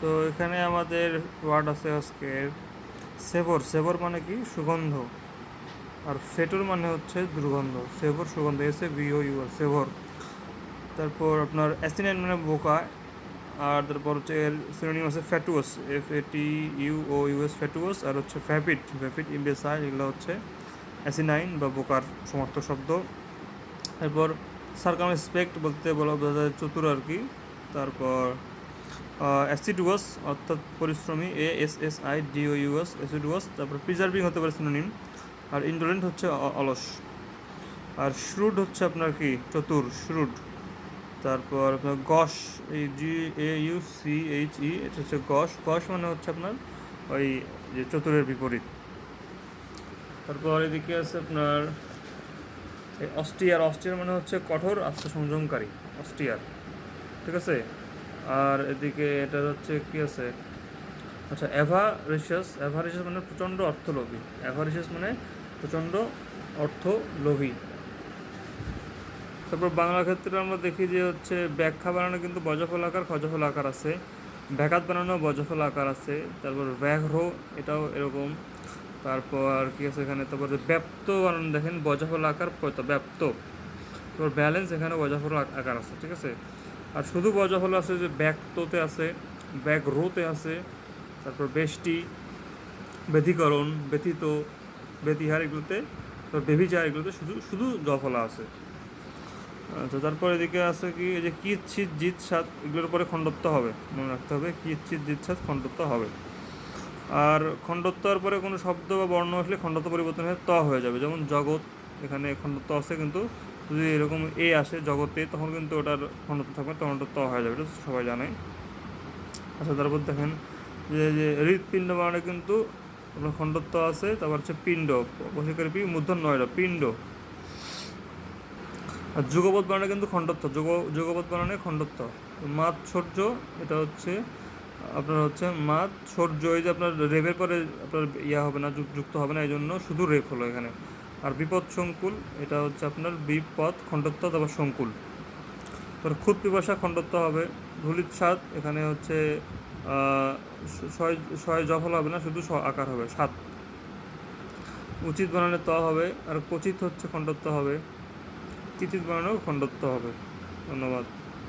তো এখানে আমাদের ওয়ার্ড আছে আজকে সেভর। সেভর মানে কি? সুগন্ধ। আর ফেটোর মানে হচ্ছে দুর্গন্ধ। সেভর সুগন্ধ, SAVOUR, সেভর। তারপর আপনার অ্যাসিনাইন মানে বোকা। আর তারপর হচ্ছে এর সিনোনিম আছে ফ্যাটুয়াস, FATUOUS, ফ্যাটুয়াস। আর হচ্ছে ভ্যাপিড, ভ্যাপিড ইম্বেসাইল, এগুলো হচ্ছে অ্যাসিনাইন বা বোকার সমার্থক শব্দ। তারপর সার্কামস্পেক্ট বলতে বোঝা যায় চতুর আর কি। তারপর অ্যাসিডুয়াস অর্থাৎ পরিশ্রমী, ASSIDOUS, অ্যাসিডুয়াস। তারপর প্রিজার্ভিং হতে পারে সিনোনিম। আর ইন্ডোলেন্ট হচ্ছে অলস। আর শ্রুড হচ্ছে আপনার কি? চতুর, শ্রুড। তারপর আপনার গশ, এই GAUCHE, এটা হচ্ছে গশ। গশ মানে হচ্ছে আপনার ওই যে চতুরের বিপরীত। তারপর এদিকে আছে আপনার এই অস্টিয়ার। অস্টিয়ার মানে হচ্ছে কঠোর, আত্মসংযমকারী, অস্টিয়ার। ঠিক আছে। আর এদিকে এটা হচ্ছে কি আছে, আচ্ছা অ্যাভারেশিয়াস। অ্যাভারেশিয়াস মানে প্রচণ্ড অর্থলোভী। অ্যাভারেশিয়াস মানে প্রচণ্ড অর্থলোভী। তারপর বাংলা ক্ষেত্রে আমরা দেখি যে হচ্ছে ব্যাখ্যা বানানো কিন্তু বজফল আকার, খজফল আকার আছে। ব্যাঘাত বানানো বজফল আকার আছে। তারপর ব্যাঘ্র, এটাও এরকম। তারপর আর কি আছে এখানে, তারপরে ব্যাপ্ত বানানো দেখেন বজফল আকার ব্যাপ্ত। তারপর ব্যালেন্স, এখানে বজফল আকার আছে। ঠিক আছে। আর শুধু বজফল আছে যে ব্যক্ততে আছে, ব্যাঘ্রতে আছে। তারপর বেষ্টি, ব্যতিকরণ, ব্যথিত, ব্যতিহার, এগুলোতে, তারপর বেভিচার, এগুলোতে শুধু শুধু জফলা আছে। আচ্ছা, তারপর এদিকে আছে কি, এই যে কিত ছিত জিত সাত, এগুলোর পরে খণ্ডত্ব হবে, মনে রাখতে হবে। কিত ছিত জিত সাত খণ্ডত্ব হবে। আর খণ্ডত্বর পরে কোনো শব্দ বা বর্ণ আসলে খণ্ডত্ব পরিবর্তন হয়ে ত হয়ে যাবে। যেমন জগৎ, এখানে খণ্ডত্ব আছে, কিন্তু যদি এরকম এ আসে জগতে, তখন কিন্তু ওটার খণ্ডত্ব থাকবে, তখন ওটা ত হয়ে যাবে, এটা সবাই জানে। আচ্ছা, তারপর দেখেন যে হৃৎপিণ্ড মানে কিন্তু আপনার খণ্ডত্ব আছে। তারপর হচ্ছে পিণ্ড, বসিকারী পি মূর্ধন্য নয়টা, পিণ্ড। আর যুগপৎ বানানে কিন্তু খণ্ডত্ব, যুগপৎ বানানে খণ্ডত্ব। মাৎসর্য, এটা হচ্ছে আপনার হচ্ছে মাৎসর্য, এই যে আপনার রেপের পরে আপনার হবে না, যুক্ত হবে না, এই জন্য শুধু রেপ হলো এখানে। আর বিপদ সংকুল, এটা হচ্ছে আপনার বিপদ খণ্ডত্ব, তারপর সংকুল। তারপর খুদ পিপাসা খণ্ডত্ব হবে। ধুলিত স্বাদ, এখানে হচ্ছে ছয় জফল হবে না, শুধু আকার হবে, সাত। উচিত বানানে ত হবে। আর কচিত হচ্ছে খণ্ডত্ব হবে। তিথিত বানানেও খণ্ডত্ব হবে। ধন্যবাদ।